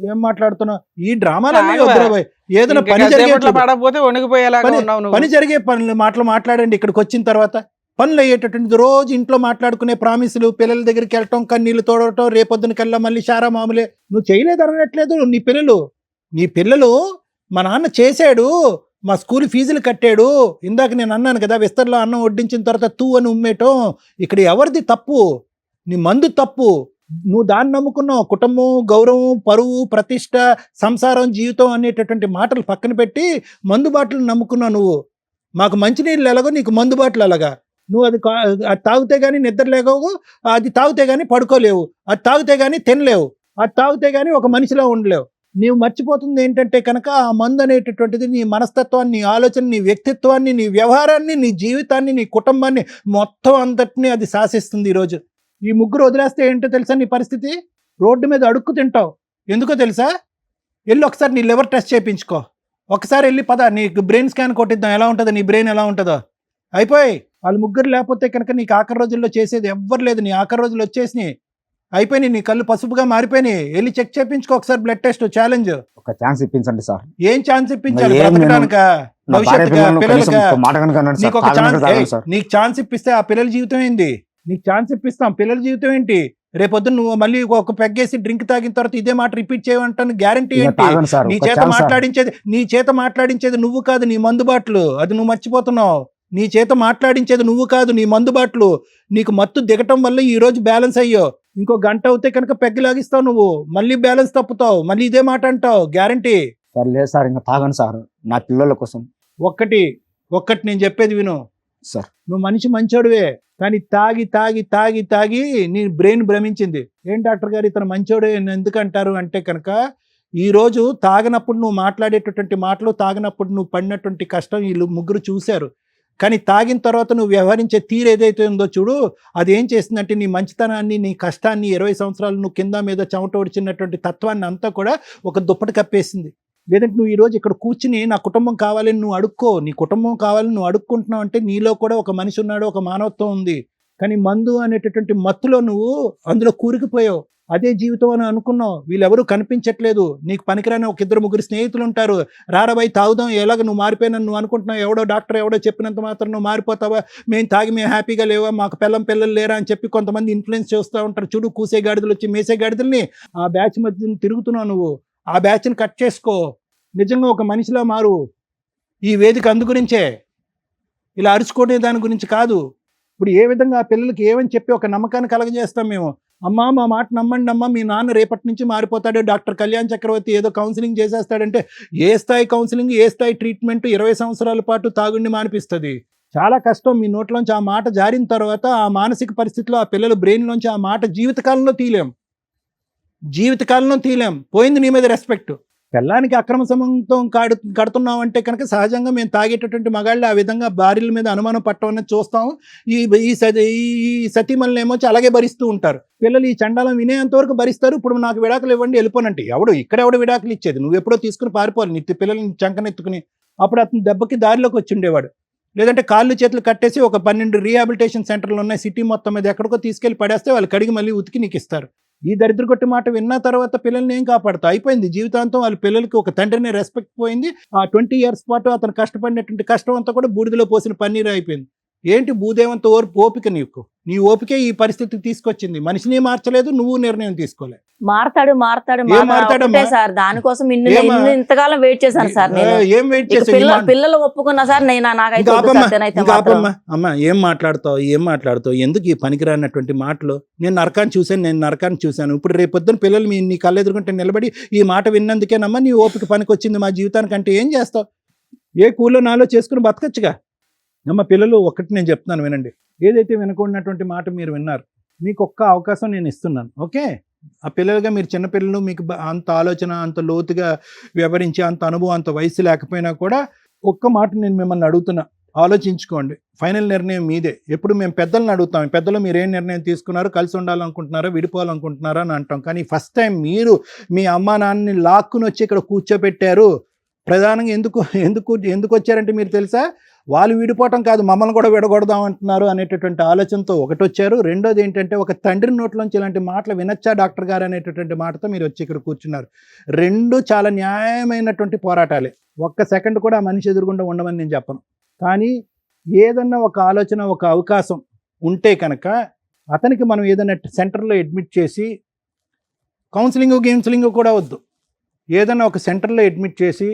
ఏం మాట్లాడుతున్నావు? ఈ డ్రామాలన్నీ తాగవా? వద్దురా భయ్. ఏదైనా ఇంకా పని కాసేపట్లో జరిగే పడకపోతే వణికిపోయేలాగా ఉన్నావు నువ్వు. పని జరిగే మాటలు మాట్లాడండి. ఇక్కడికి వచ్చిన తర్వాత పనులు అయ్యేటటువంటి రోజు ఇంట్లో మాట్లాడుకునే ప్రామిసులు, పిల్లల దగ్గరికి వెళ్ళటం, కన్నీళ్లు తోడటం, రేపొద్దున కల్లా మళ్ళీ శారా మామూలే. నువ్వు చేయలేదు అనట్లేదు. నీ పిల్లలు మా నాన్న చేశాడు, మా స్కూల్ ఫీజులు కట్టాడు. ఇందాక నేను అన్నాను కదా, విస్తర్లో అన్నం వడ్డించిన తర్వాత తూ అని ఉమ్మేయటం. ఇక్కడ ఎవరిది తప్పు? నీ మందు తప్పు. నువ్వు దాన్ని నమ్ముకున్నావు. కుటుంబం, గౌరవం, పరువు, ప్రతిష్ట, సంసారం, జీవితం అనేటటువంటి మాటలు పక్కన పెట్టి మందు బాటలు నమ్ముకున్నావు నువ్వు. మాకు మంచినీళ్ళు ఎలాగో నీకు మందు బాటలు అలాగా. నువ్వు అది తాగితే కానీ నిద్ర లేవు, అది తాగితే కానీ పడుకోలేవు, అది తాగితే కానీ తినలేవు, అది తాగితే కానీ ఒక మనిషిలా ఉండలేవు. నీవు మర్చిపోతుంది ఏంటంటే కనుక ఆ మందు అనేటటువంటిది నీ మనస్తత్వాన్ని, నీ ఆలోచన, నీ వ్యక్తిత్వాన్ని, నీ వ్యవహారాన్ని, నీ జీవితాన్ని, నీ కుటుంబాన్ని మొత్తం అంతటినీ అది శాసిస్తుంది. ఈరోజు ఈ ముగ్గురు వదిలేస్తే ఏంటో తెలుసా నీ పరిస్థితి? రోడ్డు మీద అడుక్కు తింటావు. ఎందుకో తెలుసా? వెళ్ళి ఒకసారి నీ లివర్ టెస్ట్ చేయించుకో. ఒకసారి వెళ్ళి నీకు బ్రెయిన్ స్కాన్ కొట్టిద్దాం, ఎలా ఉంటుందో నీ బ్రెయిన్ ఎలా ఉంటుందో. అయిపోయి వాళ్ళు ముగ్గురు లేకపోతే కనుక నీకు ఆఖరి రోజుల్లో చేసేది ఎవ్వరు లేదు. నీ ఆఖరి రోజులు వచ్చేసినాయి, అయిపోయినాయి. నీ కళ్ళు పసుపుగా మారిపోయినాయి. వెళ్ళి చెక్ చేయించుకో ఒకసారి, బ్లడ్ టెస్ట్ ఛాలెంజ్. ఒక ఛాన్స్ ఇప్పించండి సార్. ఏం ఛాన్స్ ఇప్పించాలి? మరి ఏం బ్రతకడానికా? నా భార్య భవిష్యత్తుగా, పిల్లలను కనీసం పిల్లలుగా? ఒక మాట కనుక అనండి సార్, నీకు ఒక తాగనక తాగండి ఛాన్స్, సార్. నీకు ఛాన్స్ ఇప్పిస్తే ఆ పిల్లల జీవితం ఏంది? నీకు ఛాన్స్ ఇప్పిస్తాం, పిల్లల జీవితం ఏంటి? రేపొద్దు నువ్వు మళ్ళీ ఒక పెగ్గేసి డ్రింక్ తాగిన తర్వాత ఇదే మాట రిపీట్ చేయమంటాను గ్యారంటీ ఇంకా ఏంటి? తాగండి సార్, నీ ఒక చేత ఛాన్స్ సార్. మాట్లాడించేది నువ్వు కాదు, నీ మందుబాట్లు. అది నువ్వు మర్చిపోతున్నావు. నీ చేత మాట్లాడించేది నువ్వు కాదు, నీ మందుబాట్లు. నీకు మత్తు దిగటం వల్ల ఈ రోజు బ్యాలెన్స్ అయ్యో. ఇంకో గంట అవుతే కనుక పెగ్గు లాగిస్తావు నువ్వు, మళ్ళీ బ్యాలెన్స్ తప్పుతావు, మళ్ళీ ఇదే మాట అంటావు గ్యారంటీ. సార్ లేదు సార్, ఇంకా తాగండి సార్, నా పిల్లల కోసం. ఒక్కటి నేను చెప్పేది విను సార్. నువ్వు మనిషి మంచోడువే, కానీ తాగి తాగి తాగి తాగి నీ బ్రెయిన్ భ్రమించింది. ఏం డాక్టర్ గారు ఇతను మంచోడే ఎందుకంటారు అంటే కనుక, ఈరోజు తాగినప్పుడు నువ్వు మాట్లాడేటటువంటి మాటలు, తాగినప్పుడు నువ్వు పడినటువంటి కష్టం వీళ్ళు ముగ్గురు చూశారు. కానీ తాగిన తర్వాత నువ్వు వ్యవహరించే తీరు ఏదైతే ఉందో చూడు, అది ఏం చేస్తుందంటే నీ మంచితనాన్ని, నీ కష్టాన్ని, 20 సంవత్సరాలు నువ్వు కింద మీద చెమట ఒడిచినటువంటి తత్వాన్ని అంతా కూడా ఒక దుప్పటి కప్పేసింది. లేదంటే నువ్వు ఈరోజు ఇక్కడ కూర్చుని నా కుటుంబం కావాలని నువ్వు అడుక్కో, నీ కుటుంబం కావాలని నువ్వు అడుక్కుంటున్నావు అంటే నీలో కూడా ఒక మనిషి ఉన్నాడు, ఒక మానవత్వం ఉంది. కానీ మందు అనేటటువంటి మత్తులో నువ్వు అందులో కూరుకుపోయావు. అదే జీవితం అని అనుకున్నావు. వీళ్ళెవరూ కనిపించట్లేదు. నీకు పనికిరాని ఒక 2-3 స్నేహితులు ఉంటారు. రారాబాయి తాగుదాం, ఎలాగ నువ్వు మారిపోయినా నువ్వు అనుకుంటున్నావు. ఎవడో డాక్టర్ ఎవడో చెప్పినంత మాత్రం నువ్వు మారిపోతావా, మేము తాగి మేము హ్యాపీగా లేవా, మాకు పిల్లలు లేరా అని చెప్పి కొంతమంది ఇన్ఫ్లుయెన్స్ చేస్తూ ఉంటారు. చూడు కూసే గాడిదలు వచ్చి మేసే గాడిదల్ని, ఆ బ్యాచ్ మధ్య తిరుగుతున్నావు నువ్వు. ఆ బ్యాచ్ని కట్ చేసుకో, నిజంగా ఒక మనిషిలా మారు. ఈ వేదిక అందు గురించే, ఇలా అరుచుకునే దాని గురించి కాదు. ఇప్పుడు ఏ విధంగా ఆ పిల్లలకి ఏమని చెప్పి ఒక నమ్మకాన్ని కలగజేస్తాం మేము. అమ్మా మా మాట నమ్మండి అమ్మా, మీ నాన్న రేపటి నుంచి మారిపోతాడు, డాక్టర్ కళ్యాణ్ చక్రవర్తి ఏదో కౌన్సిలింగ్ చేసేస్తాడంటే ఏ స్థాయి కౌన్సిలింగ్, ఏ స్థాయి ట్రీట్మెంట్ 20 సంవత్సరాల పాటు తాగుడిని మానిపిస్తుంది. చాలా కష్టం. మీ నోట్లోంచి ఆ మాట జారిన తర్వాత ఆ మానసిక పరిస్థితిలో ఆ పిల్లల బ్రెయిన్లోంచి ఆ మాట జీవితకాలంలో తీలేం. పోయింది నీ మీద రెస్పెక్ట్. పిల్లానికి అక్రమ సంబంధం కడుతున్నాం అంటే కనుక సహజంగా మేము తాగేటటువంటి మగాళ్ళు ఆ విధంగా భార్యల మీద అనుమానం పట్టడం అనేది చూస్తాం. ఈ సతీమణులు ఏమో అలాగే భరిస్తూ ఉంటారు. పిల్లలు ఈ చండాలం వినేంత వరకు భరిస్తారు. ఇప్పుడు నాకు విడాకులు ఇవ్వండి వెళ్ళిపోనంటే ఎవడు విడాకులు ఇచ్చేది? నువ్వు ఎప్పుడో తీసుకుని పారిపోవాలి నీ పిల్లల్ని చంకనెత్తుకుని. అప్పుడు అతను దెబ్బకి దారిలోకి వచ్చి ఉండేవాడు. లేదంటే కాళ్ళు చేతులు కట్టేసి ఒక 12 రీహాబిలిటేషన్ సెంటర్లు ఉన్నాయి సిటీ మొత్తం మీద, ఎక్కడికో తీసుకెళ్లి పడేస్తే వాళ్ళు కడిగి మళ్ళీ ఉతికి నీకు ఇస్తారు. ఈ దరిద్ర కొట్టి మాట విన్న తర్వాత పిల్లల్ని ఏం కాపాడుతా? అయిపోయింది జీవితాంతం. వాళ్ళ పిల్లలకి ఒక తండ్రిని రెస్పెక్ట్ పోయింది. ఆ 20 years పాటు అతను కష్టపడినటువంటి కష్టం అంతా కూడా బూడిదలో పోసిన పన్నీరు అయిపోయింది. ఏంటి భూదేవంత ఓపిక నీకు? నీ ఓపికే ఈ పరిస్థితికి తీసుకొచ్చింది. మనిషిని మార్చలేదు, నువ్వు నిర్ణయం తీసుకోలేదు. మారతాడు మారతాడమ్మా? సార్ దానికోసం ఇంతకాలం వెయిట్ చేశాను సార్. ఏం వెయిట్ చేసి పిల్లలు ఒప్పుకున్నా సార్, నాకైతే అమ్మా ఏం మాట్లాడతావు? ఎందుకు ఈ పనికిరానటువంటి మాటలు? నేను నరకాన్ని చూశాను. ఇప్పుడు రేపొద్దున పిల్లలు నీ కళ్ళు ఎదుర్కొంటే నిలబడి ఈ మాట విన్నందుకేనమ్మా నీ ఓపిక పనికొచ్చింది మా జీవితానికి అంటే ఏం చేస్తావు? ఏ కూలో నాలో చేసుకుని బతకచ్చుగా. అమ్మ పిల్లలు ఒకటి నేను చెప్తున్నాను వినండి. ఏదైతే వినకూడనటువంటి మాట మీరు విన్నారు, మీకు ఒక్క అవకాశం నేను ఇస్తున్నాను. ఓకే, ఆ పిల్లలుగా మీరు చిన్నపిల్లలు, మీకు అంత ఆలోచన, అంత లోతుగా వివరించి, అంత అనుభవం, అంత వయసు లేకపోయినా కూడా ఒక్క మాట నేను మిమ్మల్ని అడుగుతున్నా, ఆలోచించుకోండి. ఫైనల్ నిర్ణయం మీదే. ఎప్పుడు మేము పెద్దలను అడుగుతాం, పెద్దలు మీరు ఏం నిర్ణయం తీసుకున్నారు, కలిసి ఉండాలనుకుంటున్నారా, విడిపోవాలనుకుంటున్నారా అని అంటాం. కానీ ఫస్ట్ టైం మీరు మీ అమ్మా నాన్నని లాక్కుని వచ్చి ఇక్కడ కూర్చోబెట్టారు. ప్రధానంగా ఎందుకు వచ్చారంటే మీరు తెలుసా? వాళ్ళు విడిపోవటం కాదు, మమ్మల్ని కూడా విడగొడదాం అంటున్నారు అనేటటువంటి ఆలోచనతో ఒకటి వచ్చారు. రెండోది ఏంటంటే ఒక తండ్రి నోట్లోంచి ఇలాంటి మాటలు వినొచ్చా డాక్టర్ గారు అనేటటువంటి మాటతో మీరు వచ్చి ఇక్కడ కూర్చున్నారు. రెండు చాలా న్యాయమైనటువంటి పోరాటాలే. ఒక్క సెకండ్ కూడా ఆ మనిషి ఎదురుగుండా ఉండమని నేను చెప్పను. కానీ ఏదన్నా ఒక ఆలోచన, ఒక అవకాశం ఉంటే కనుక అతనికి మనం ఏదైనా సెంటర్లో అడ్మిట్ చేసి, కౌన్సిలింగ్ కూడా వద్దు, ఏదన్నా ఒక సెంటర్లో అడ్మిట్ చేసి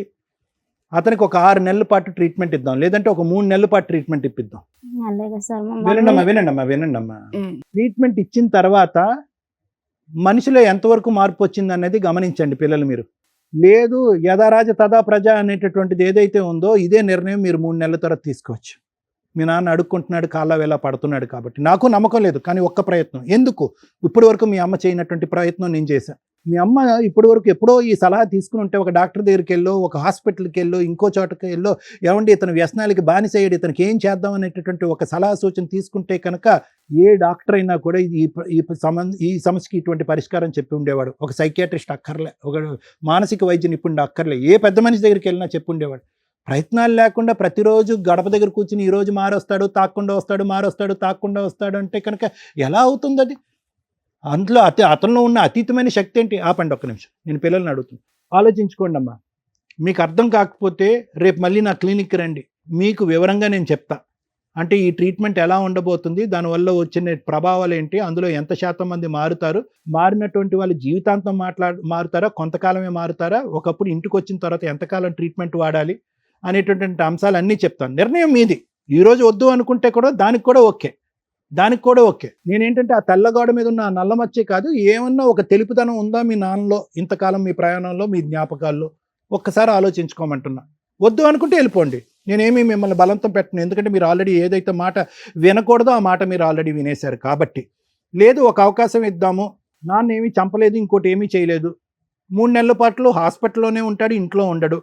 అతనికి ఒక 6 నెలల పాటు ట్రీట్మెంట్ ఇద్దాం, లేదంటే ఒక 3 నెలల పాటు ట్రీట్మెంట్ ఇప్పిద్దాం. వినండమ్మా. ట్రీట్మెంట్ ఇచ్చిన తర్వాత మనిషిలో ఎంతవరకు మార్పు వచ్చింది అనేది గమనించండి పిల్లలు మీరు. లేదు యథారాజ తథా ప్రజ అనేటటువంటిది ఏదైతే ఉందో ఇదే నిర్ణయం మీరు 3 నెలల తర్వాత తీసుకోవచ్చు. మీ నాన్న అడుక్కుంటున్నాడు, కాళ్ళ వేళ పడుతున్నాడు కాబట్టి. నాకు నమ్మకం లేదు, కానీ ఒక్క ప్రయత్నం. ఎందుకు ఇప్పటి వరకు మీ అమ్మ చేయనటువంటి ప్రయత్నం నేను చేశాను. మీ అమ్మ ఇప్పటి వరకు ఎప్పుడో ఈ సలహా తీసుకుని ఉంటే ఒక డాక్టర్ దగ్గరికి వెళ్ళో, ఒక హాస్పిటల్కి వెళ్ళో, ఇంకో చోటకి వెళ్ళో, ఏమండి ఇతను వ్యసనాలకి బానిసయ్యాడు, ఇతనికి ఏం చేద్దాం అనేటటువంటి ఒక సలహా సూచన తీసుకుంటే కనుక ఏ డాక్టర్ అయినా కూడా ఈ సమస్యకి ఇటువంటి పరిష్కారం చెప్పి ఉండేవాడు. ఒక సైకియాట్రిస్ట్ అక్కర్లే, ఒక మానసిక వైద్య నిపుణుడు అక్కర్లే, ఏ పెద్ద మనిషి దగ్గరికి వెళ్ళినా చెప్పి ఉండేవాడు. ప్రయత్నాలు లేకుండా ప్రతిరోజు గడప దగ్గర కూర్చుని ఈరోజు మారొస్తాడు, తాకుండా వస్తాడు, మారొస్తాడు, తాకుండా వస్తాడు అంటే కనుక ఎలా అవుతుంది అది? అందులో అతనిలో ఉన్న అతీతమైన శక్తి ఏంటి? ఆపండి ఒక్క నిమిషం, నేను పిల్లల్ని అడుగుతున్నాను. ఆలోచించుకోండి అమ్మా. మీకు అర్థం కాకపోతే రేపు మళ్ళీ నా క్లినిక్కి రండి, మీకు వివరంగా నేను చెప్తా. అంటే ఈ ట్రీట్మెంట్ ఎలా ఉండబోతుంది, దానివల్ల వచ్చిన ప్రభావాలు ఏంటి, అందులో ఎంత శాతం మంది మారుతారు, మారినటువంటి వాళ్ళు జీవితాంతం మారుతారా, కొంతకాలమే మారుతారా, ఒకప్పుడు ఇంటికి వచ్చిన తర్వాత ఎంతకాలం ట్రీట్మెంట్ వాడాలి అనేటటువంటి అంశాలు అన్నీ చెప్తాను. నిర్ణయం మీది. ఈరోజు వద్దు అనుకుంటే కూడా దానికి కూడా ఓకే. నేనేంటంటే ఆ తెల్లగోడ మీద ఉన్న నల్ల మచ్చే కాదు, ఏమన్నా ఒక తెలుపుదనం ఉందా మీ నాన్నలో, ఇంతకాలం మీ ప్రయాణంలో, మీ జ్ఞాపకాల్లో ఒక్కసారి ఆలోచించుకోమంటున్నా. వద్దు అనుకుంటే వెళ్ళిపోండి, నేనేమీ మిమ్మల్ని బలవంతం పెట్టను. ఎందుకంటే మీరు ఆల్రెడీ ఏదైతే మాట వినకూడదో ఆ మాట మీరు ఆల్రెడీ వినేశారు కాబట్టి. లేదు ఒక అవకాశం ఇద్దాము, నాన్న ఏమీ చంపలేదు, ఇంకోటి ఏమీ చేయలేదు, 3 నెలల పాటు హాస్పిటల్లోనే ఉంటాడు, ఇంట్లో ఉండడు,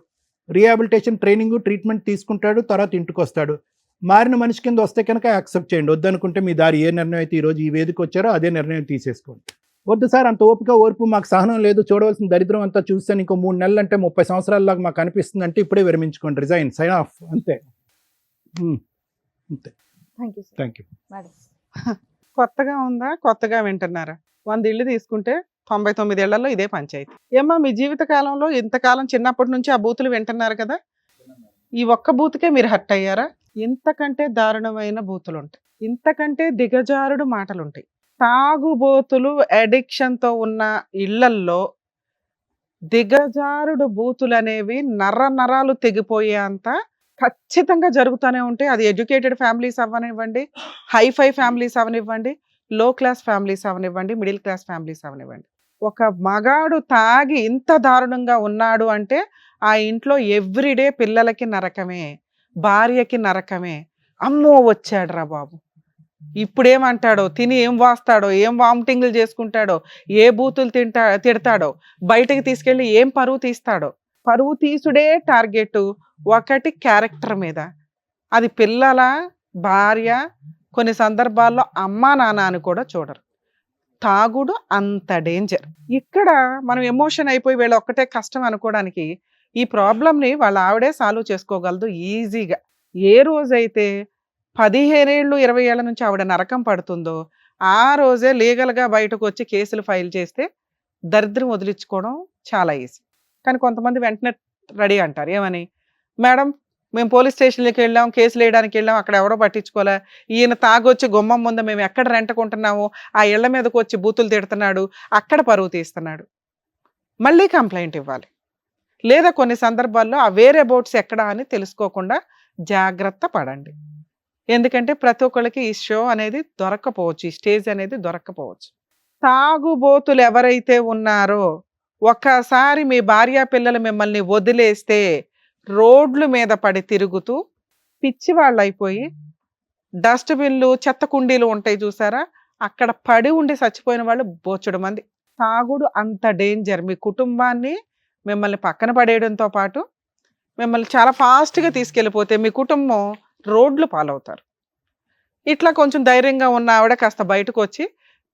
రీహాబిలిటేషన్ ట్రైనింగ్ ట్రీట్మెంట్ తీసుకుంటాడు, తర్వాత ఇంటికి వస్తాడు. మారిన మనిషి కింద వస్తే కనుక యాక్సెప్ట్ చేయండి. వద్దనుకుంటే మీ దారి ఏ నిర్ణయం అయితే ఈరోజు ఈ వేదిక వచ్చారో అదే నిర్ణయం తీసేసుకోండి. వద్దు సార్ అంత ఓపిక ఓర్పు మాకు సహనం లేదు, చూడవలసిన దరిద్రం అంతా చూస్తాను, ఇంకో 3 నెలలు అంటే 30 సంవత్సరాలలాగా మాకు అనిపిస్తుంది అంటే ఇప్పుడే విరమించుకోండి, రిజైన్, సైన్ ఆఫ్, అంతే. అంతే. Thank you sir. Thank you. Madam కొత్తగా ఉందా, కొత్తగా వింటున్నారా? 100 ఇళ్ళు తీసుకుంటే 99 ఏళ్లలో ఇదే పంచాయతీ. ఏమ్మా మీ జీవిత కాలంలో ఇంతకాలం చిన్నప్పటి నుంచి ఆ బూతులు వింటున్నారు కదా, ఈ ఒక్క బూతుకే మీరు హర్ట్ అయ్యారా? ఇంతకంటే దారుణమైన బూతులు ఉంటాయి, ఇంతకంటే దిగజారుడు మాటలు ఉంటాయి. తాగుబోతులు అడిక్షన్ తో ఉన్న ఇళ్లల్లో దిగజారుడు బూతులు అనేవి నరాలు తెగిపోయేంత ఖచ్చితంగా జరుగుతూనే ఉంటాయి. అది ఎడ్యుకేటెడ్ ఫ్యామిలీస్ అవ్వనివ్వండి, హైఫై ఫ్యామిలీస్ అవనివ్వండి, లో క్లాస్ ఫ్యామిలీస్ అవనివ్వండి, మిడిల్ క్లాస్ ఫ్యామిలీస్ అవనివ్వండి. ఒక మగాడు తాగి ఇంత దారుణంగా ఉన్నాడు అంటే ఆ ఇంట్లో ఎవ్రీడే పిల్లలకి నరకమే, భార్యకి నరకమే. అమ్మో వచ్చాడురా బాబు, ఇప్పుడేమంటాడో, తిని ఏం వాస్తాడో, ఏం వామిటింగ్లు చేసుకుంటాడో, ఏ బూతులు తిడతాడో, బయటకు తీసుకెళ్ళి ఏం పరువు తీస్తాడో. పరువు తీసుడే టార్గెట్ ఒకటి క్యారెక్టర్ మీద. అది పిల్లల, భార్య, కొన్ని సందర్భాల్లో అమ్మా నాన్న అని కూడా చూడరు. తాగుడు అంత డేంజర్. ఇక్కడ మనం ఎమోషన్ అయిపోయి వీళ్ళ ఒక్కటే కష్టం అనుకోవడానికి, ఈ ప్రాబ్లంని వాళ్ళ ఆవిడే సాల్వ్ చేసుకోగలదు ఈజీగా. ఏ రోజైతే 15 ఏళ్ళు 20 ఏళ్ల నుంచి ఆవిడ నరకం పడుతుందో ఆ రోజే లీగల్గా బయటకు వచ్చి కేసులు ఫైల్ చేస్తే దరిద్రం వదిలించుకోవడం చాలా ఈజీ. కానీ కొంతమంది వెంటనే రెడీ అంటారు, ఏమని, మేడం మేము పోలీస్ స్టేషన్కి వెళ్ళాం, కేసులు వేయడానికి వెళ్ళాం, అక్కడ ఎవరో పట్టించుకోలే, ఈయన తాగొచ్చి గుమ్మం ముందు మేము ఎక్కడ రెంటకుంటున్నాము ఆ ఇళ్ల మీదకి వచ్చి బూతులు తిడుతున్నాడు, అక్కడ పరువు తీస్తున్నాడు, మళ్ళీ కంప్లైంట్ ఇవ్వాలి. లేదా కొన్ని సందర్భాల్లో ఆ వేరే బోట్స్ ఎక్కడ అని తెలుసుకోకుండా జాగ్రత్త పడండి. ఎందుకంటే ప్రతి ఒక్కళ్ళకి ఈ షో అనేది దొరక్కపోవచ్చు, ఈ స్టేజ్ అనేది దొరక్కపోవచ్చు. తాగుబోతులు ఎవరైతే ఉన్నారో ఒక్కసారి మీ భార్యా పిల్లలు మిమ్మల్ని వదిలేస్తే రోడ్ల మీద పడి తిరుగుతూ పిచ్చి వాళ్ళు అయిపోయి, డస్ట్బిన్లు చెత్త కుండీలు ఉంటాయి చూసారా, అక్కడ పడి ఉండి చచ్చిపోయిన వాళ్ళు బోచుడు మంది. తాగుడు అంత డేంజర్. మీ కుటుంబాన్ని మిమ్మల్ని పక్కన పడేయడంతో పాటు మిమ్మల్ని చాలా ఫాస్ట్గా తీసుకెళ్ళిపోతే మీ కుటుంబం రోడ్లు పాలవుతారు. ఇట్లా కొంచెం ధైర్యంగా ఉన్న ఆవిడ కాస్త బయటకు వచ్చి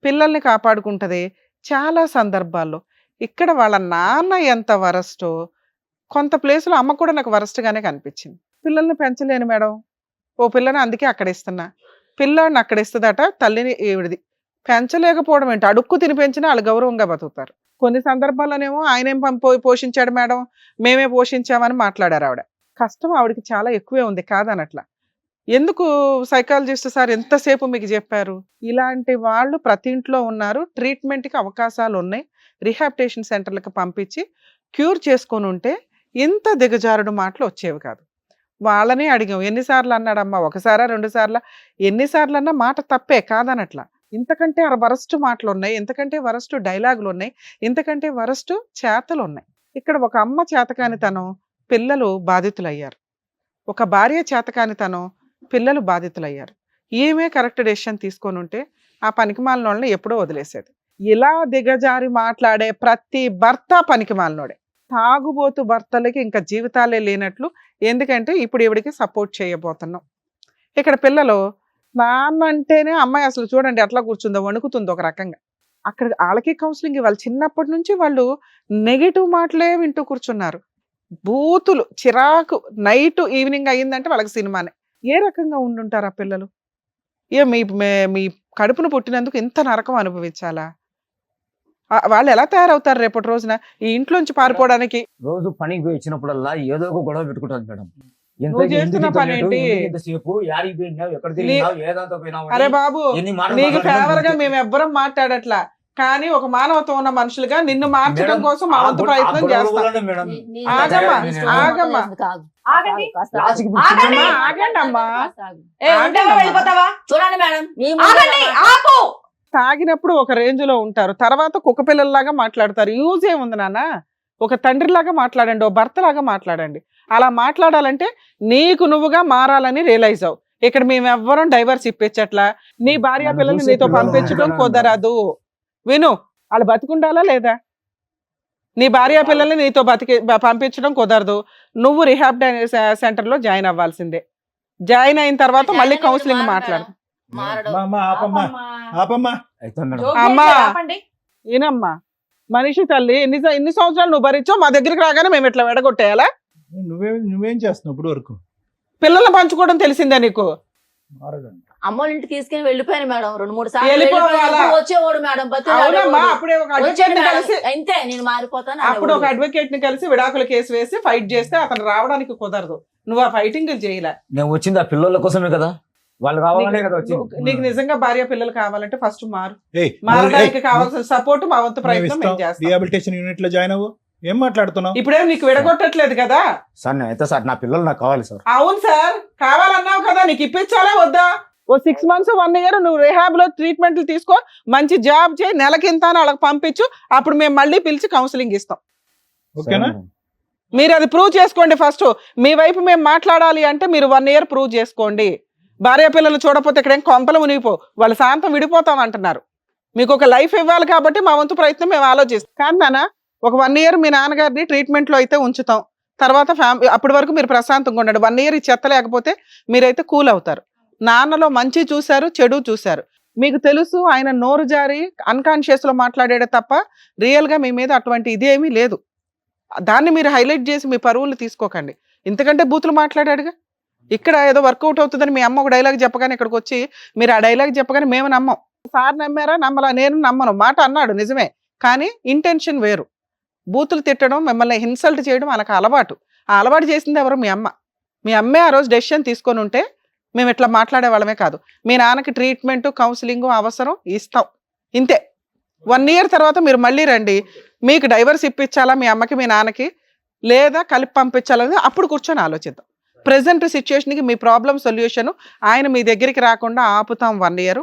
పిల్లల్ని కాపాడుకుంటుంది చాలా సందర్భాల్లో. ఇక్కడ వాళ్ళ నాన్న ఎంత వరస్టో, కొంత ప్లేస్లో అమ్మ కూడా నాకు వరస్ట్గానే కనిపించింది. పిల్లల్ని పెంచలేను మేడం, ఓ పిల్లని అందుకే అక్కడ ఇస్తున్నా, పిల్లాడిని అక్కడ ఇస్తుందట తల్లిని, ఈవిడిది పెంచలేకపోవడం ఏంటి, అడుక్కు తిని పెంచినా వాళ్ళు గౌరవంగా బతుకుతారు. కొన్ని సందర్భాల్లోనేమో ఆయనేం పోషించాడు మేడం, మేమే పోషించామని మాట్లాడారు ఆవిడ. కష్టం ఆవిడకి చాలా ఎక్కువే ఉంది కాదనట్లా. ఎందుకు సైకాలజిస్ట్ సార్ ఎంతసేపు మీకు చెప్పారు? ఇలాంటి వాళ్ళు ప్రతి ఇంట్లో ఉన్నారు. ట్రీట్మెంట్కి అవకాశాలు ఉన్నాయి, రీహాబిలిటేషన్ సెంటర్లకు పంపించి క్యూర్ చేసుకొని ఉంటే ఇంత దిగజారుడు మాటలు వచ్చేవి కాదు. వాళ్ళని అడిగాం, ఎన్నిసార్లు అన్నాడమ్మా, ఒకసారా 2 సార్లు, ఎన్నిసార్లు అన్నా మాట తప్పే కాదనట్లా. ఇంతకంటే వరస్ట్ మాటలు ఉన్నాయి, ఇంతకంటే వరస్ట్ డైలాగులు ఉన్నాయి, ఇంతకంటే వరస్ట్ చేతలు ఉన్నాయి. ఇక్కడ ఒక అమ్మ చేతకానితనం, పిల్లలు బాధితులయ్యారు. ఒక భార్య చేతకానితనం, పిల్లలు బాధితులయ్యారు. ఈమె కరెక్ట్ డెసిషన్ తీసుకొని ఉంటే ఆ పనికిమాలిన వాళ్ళని ఎప్పుడో వదిలేసేది. ఇలా దిగజారి మాట్లాడే ప్రతి భర్త పనికిమాలినోడే. తాగుబోతు భర్తలకి ఇంకా జీవితాలే లేనట్లు. ఎందుకంటే ఇప్పుడు ఈవిడికి సపోర్ట్ చేయబోతున్నాం. ఇక్కడ పిల్లలు నాన్న అంటేనే అమ్మాయి అసలు చూడండి ఎట్లా కూర్చుందో, వణుకుతుందో ఒక రకంగా. అక్కడ వాళ్ళకి కౌన్సిలింగ్ ఇవ్వాలి. చిన్నప్పటి నుంచి వాళ్ళు నెగిటివ్ మాటలే వింటూ కూర్చున్నారు. బూతులు, చిరాకు, నైట్ ఈవినింగ్ అయ్యిందంటే వాళ్ళకి సినిమానే. ఏ రకంగా ఉండుంటారు ఆ పిల్లలు? మీ కడుపును పుట్టినందుకు ఇంత నరకం అనుభవించాలా? వాళ్ళు ఎలా తయారవుతారు రేపటి రోజున ఈ ఇంట్లోంచి పారిపోవడానికి? రోజు పనికి పోయి వచ్చినప్పుడల్లా ఏదో ఒక గొడవ పెట్టుకుంటారు మేడం. నువ్వు చేస్తున్న పని ఏంటి? అరే బాబు, నీకు ఫేవర్ గా మేము ఎవ్వరం మాట్లాడట్లా, కానీ ఒక మానవత్వం ఉన్న మనుషులుగా నిన్ను మార్చడం కోసం మా వంతు ప్రయత్నం చేస్తాం. ఆగమ్మా, ఆగండి అమ్మా. చూడండి మేడం, తాగినప్పుడు ఒక రేంజ్ లో ఉంటారు, తర్వాత కుక్క పిల్లల్లాగా మాట్లాడతారు. యూజ్ ఏముంది నాన్న? ఒక తండ్రిలాగా మాట్లాడండి, ఓ భర్తలాగా మాట్లాడండి. అలా మాట్లాడాలంటే నీకు నువ్వుగా మారాలని రియలైజ్ అవు. ఇక్కడ మేము ఎవ్వరం డైవర్స్ ఇప్పించట్లా. నీ భార్య పిల్లల్ని నీతో పంపించడం కుదరదు. విను, వాళ్ళు బతుకుండాలా లేదా? నీ భార్య పిల్లల్ని నీతో పంపించడం కుదరదు. నువ్వు రిహాబ్ సెంటర్లో జాయిన్ అవ్వాల్సిందే. జాయిన్ అయిన తర్వాత మళ్ళీ కౌన్సిలింగ్ మాట్లాడు. అమ్మా ఆపమ్మా ఆపమ్మా. అయితే మేడం జోక్ అమ్మా. చేయట్లేదు, ఆపండి. ఏనమ్మా మనిషి తల్లి ఇన్ని సంవత్సరాలు నువ్వు భరించావు, మా దగ్గరికి రాగానే మేము ఇట్లా వెడగొట్టేయాలా? నువ్వేం చేస్తున్నావు ఇప్పుడు వరకు? పిల్లల్ని పంచుకోవడం తెలిసిందా నీకు? మారడండి. అమ్మోళ్ళ ఇంటికి తీసుకుని వెళ్ళిపోయాను మేడం 2-3 సార్లు వెళ్ళిపోవాలా? వెళ్ళిపోయాను. వచ్చేవాడు మేడం అవునమ్మా, అప్పుడే ఒక వచ్చాడు అడ్వకేట్ ని మేడం. కలిసి అంతే నేను మారిపోతాను అప్పుడు ఒక అనేవాడు. అడ్వకేట్ ని కలిసి విడాకుల కేసు వేసి ఫైట్ చేస్తే అతను రావడానికి కుదరదు. నువ్వు ఆ ఫైటింగ్ చేయలే. నేను వచ్చింది ఆ పిల్లల కోసమే కదా, వాళ్ళు కావాలనే కదా వచ్చింది. నీకు నిజంగా భార్య పిల్లలు కావాలంటే ఫస్ట్ మారు. ఏయ్, మారడానికి కావాల్సిన సపోర్ట్ మా వంతు ప్రయత్నం మేము చేస్తాం. రీహాబిలిటేషన్ యూనిట్ లో జాయిన్ అవ్వు. ఏం మాట్లాడుతున్నావు? ఇప్పుడేం నీకు విడగొట్టట్లేదు కదా? సార్ అయితే సార్ నా పిల్లలు నాకు కావాలి సార్. అవును సార్, కావాలన్నావు కదా, నీకు ఇప్పించాలా వద్దా? ఓ 6 months 1 year నువ్వు రిహాబ్ లో ట్రీట్మెంట్లు తీసుకో, మంచి జాబ్ చేయి, నెలకింత అని వాళ్ళకి పంపించు, అప్పుడు మేము మళ్ళీ పిలిచి కౌన్సిలింగ్ ఇస్తాం. ఓకేనా? మీరు అది ప్రూవ్ చేసుకోండి ఫస్ట్. మీ వైపు మేము మాట్లాడాలి అంటే మీరు 1 year ప్రూవ్ చేసుకోండి. భార్య పిల్లలు చూడకపోతే ఇక్కడేం కొంపలు మునిగిపో, వాళ్ళు శాంతం విడిపోతాం అంటున్నారు. మీకు ఒక లైఫ్ ఇవ్వాలి కాబట్టి మా వంతు ప్రయత్నం మేము ఆలోచిస్తాం. కానీ నాన్న ఒక 1 year మీ నాన్నగారిని ట్రీట్మెంట్ లో అయితే ఉంచుతాం, తర్వాత ఫ్యామిలీ అప్పటి వరకు మీరు ప్రశాంతంగా ఉండండి. 1 year ఈ చెత్త లేకపోతే మీరైతే కూల్ అవుతారు. నాన్నలో మంచి చూశారు, చెడు చూశారు, మీకు తెలుసు. ఆయన నోరు జారి అన్కాన్షియస్ లో మాట్లాడాడే తప్ప రియల్ గా మీ మీద అటువంటి ఇదేమీ లేదు. దాన్ని మీరు హైలైట్ చేసి మీ పరువులు తీసుకోకండి. ఇంతకంటే బూతులు మాట్లాడాడుగా. ఇక్కడ ఏదో వర్కౌట్ అవుతుందని మీ అమ్మ ఒక డైలాగ్ చెప్పగానే ఇక్కడికి వచ్చి మీరు ఆ డైలాగ్ చెప్పగానే మేము నమ్మం. సార్ నమ్మారా? నమ్మలా? నేను నమ్మను. మాట అన్నాడు నిజమే, కానీ ఇంటెన్షన్ వేరు. బూతులు తిట్టడం, మిమ్మల్ని ఇన్సల్ట్ చేయడం వాళ్ళకి అలవాటు. ఆ అలవాటు చేసింది ఎవరు? మీ అమ్మ. మీ అమ్మే ఆ రోజు డెసిషన్ తీసుకొని ఉంటే మేము ఇట్లా మాట్లాడే వాళ్ళమే కాదు. మీ నాన్నకి ట్రీట్మెంట్ కౌన్సిలింగ్ అవసరం, ఇస్తాం, ఇంతే. 1 year తర్వాత మీరు మళ్ళీ రండి. మీకు డైవర్స్ ఇప్పించాలా మీ అమ్మకి మీ నాన్నకి, లేదా కలిపి పంపించాలని అప్పుడు కూర్చొని ఆలోచిద్దాం. ప్రజెంట్ సిచ్యువేషన్కి మీ ప్రాబ్లం సొల్యూషన్ ఆయన మీ దగ్గరికి రాకుండా ఆపుతాం 1 year.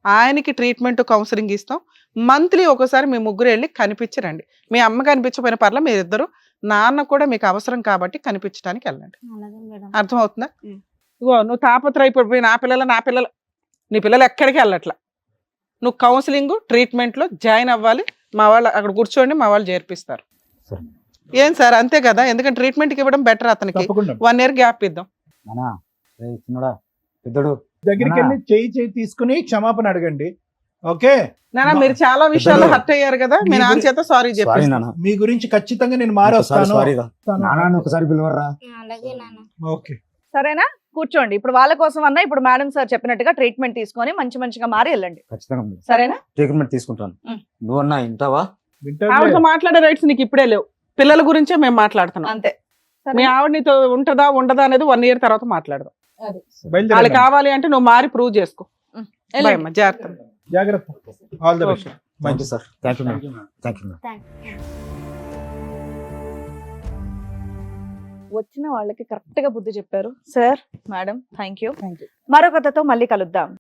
ఆయనకి ట్రీట్మెంట్ కౌన్సిలింగ్ ఇస్తాం. మంత్లీ ఒకసారి మీ ముగ్గురు వెళ్ళి కనిపించరండి. మీ అమ్మ కనిపించకపోయిన పర్ల మీరిద్దరు, నాన్న కూడా మీకు అవసరం కాబట్టి కనిపించడానికి వెళ్ళండి. అలాగే మేడం. అర్థమవుతుందా? ఇగో నువ్వు తాపత్రయపడిపోయి నా పిల్లలు, నీ పిల్లలు ఎక్కడికి వెళ్ళట్లా. నువ్వు కౌన్సిలింగ్ ట్రీట్మెంట్లో జాయిన్ అవ్వాలి. మా వాళ్ళు అక్కడ కూర్చోండి, మా వాళ్ళు చేర్పిస్తారు. సరే. ఏం సార్ అంతే కదా? ఎందుకంటే ట్రీట్మెంట్కి ఇవ్వడం బెటర్. అతనికి తప్పకుండా 1 year గ్యాప్ ఇద్దాం. నానా రేయ్ చిన్నోడా, పెద్దోడు దగ్గరికి వెళ్ళి చేయి తీసుకుని క్షమాపణ అడగండి. ఓకే? నాన్న మీరు చాలా విషయాల్లో హర్ట్ అయ్యారు కదా, మీ నాన్న చేత సారీ సారీ చెప్పి. నాన్న, మీ గురించి ఖచ్చితంగా నేను ఒకసారి మారొస్తాను. సారీ రా. నాన్న ఒకసారి పిలవర్రా. అలాగే నాన్న. ఓకే. సరేనా? కూర్చోండి. ఇప్పుడు వాళ్ళ కోసం అన్నా ఇప్పుడు మేడం సార్ చెప్పినట్టుగా ట్రీట్మెంట్ తీసుకొని మంచిగా మారి వెళ్ళండి. ఖచ్చితంగా మేడం. సరేనా? ట్రీట్మెంట్ తీసుకుంటాను. నువ్వన్నా ఇంటావా? ఆవిడతో మాట్లాడే రైట్స్ నీకు ఇప్పుడే లేవు. పిల్లల గురించే మేము మాట్లాడుతున్నాం. అంతే. మీ ఆవిడ నీతో ఉంటదా ఉండదా అనేది 1 year తర్వాత మాట్లాడదాం. వాళ్ళు బయలుదేరండి. కావాలి అంటే నువ్వు మారి ప్రూవ్ చేసుకో. వెళ్ళండి. బాయ్ అమ్మా, జాగ్రత్త. జాగ్రత్త. All the best. Thank you sir. Thank you madam. Thank you madam. వచ్చిన వాళ్ళకి కరెక్ట్ గా బుద్ధి చెప్పారు సార్, మేడం. Thank you. మరో కథతో మళ్ళీ కలుద్దాం.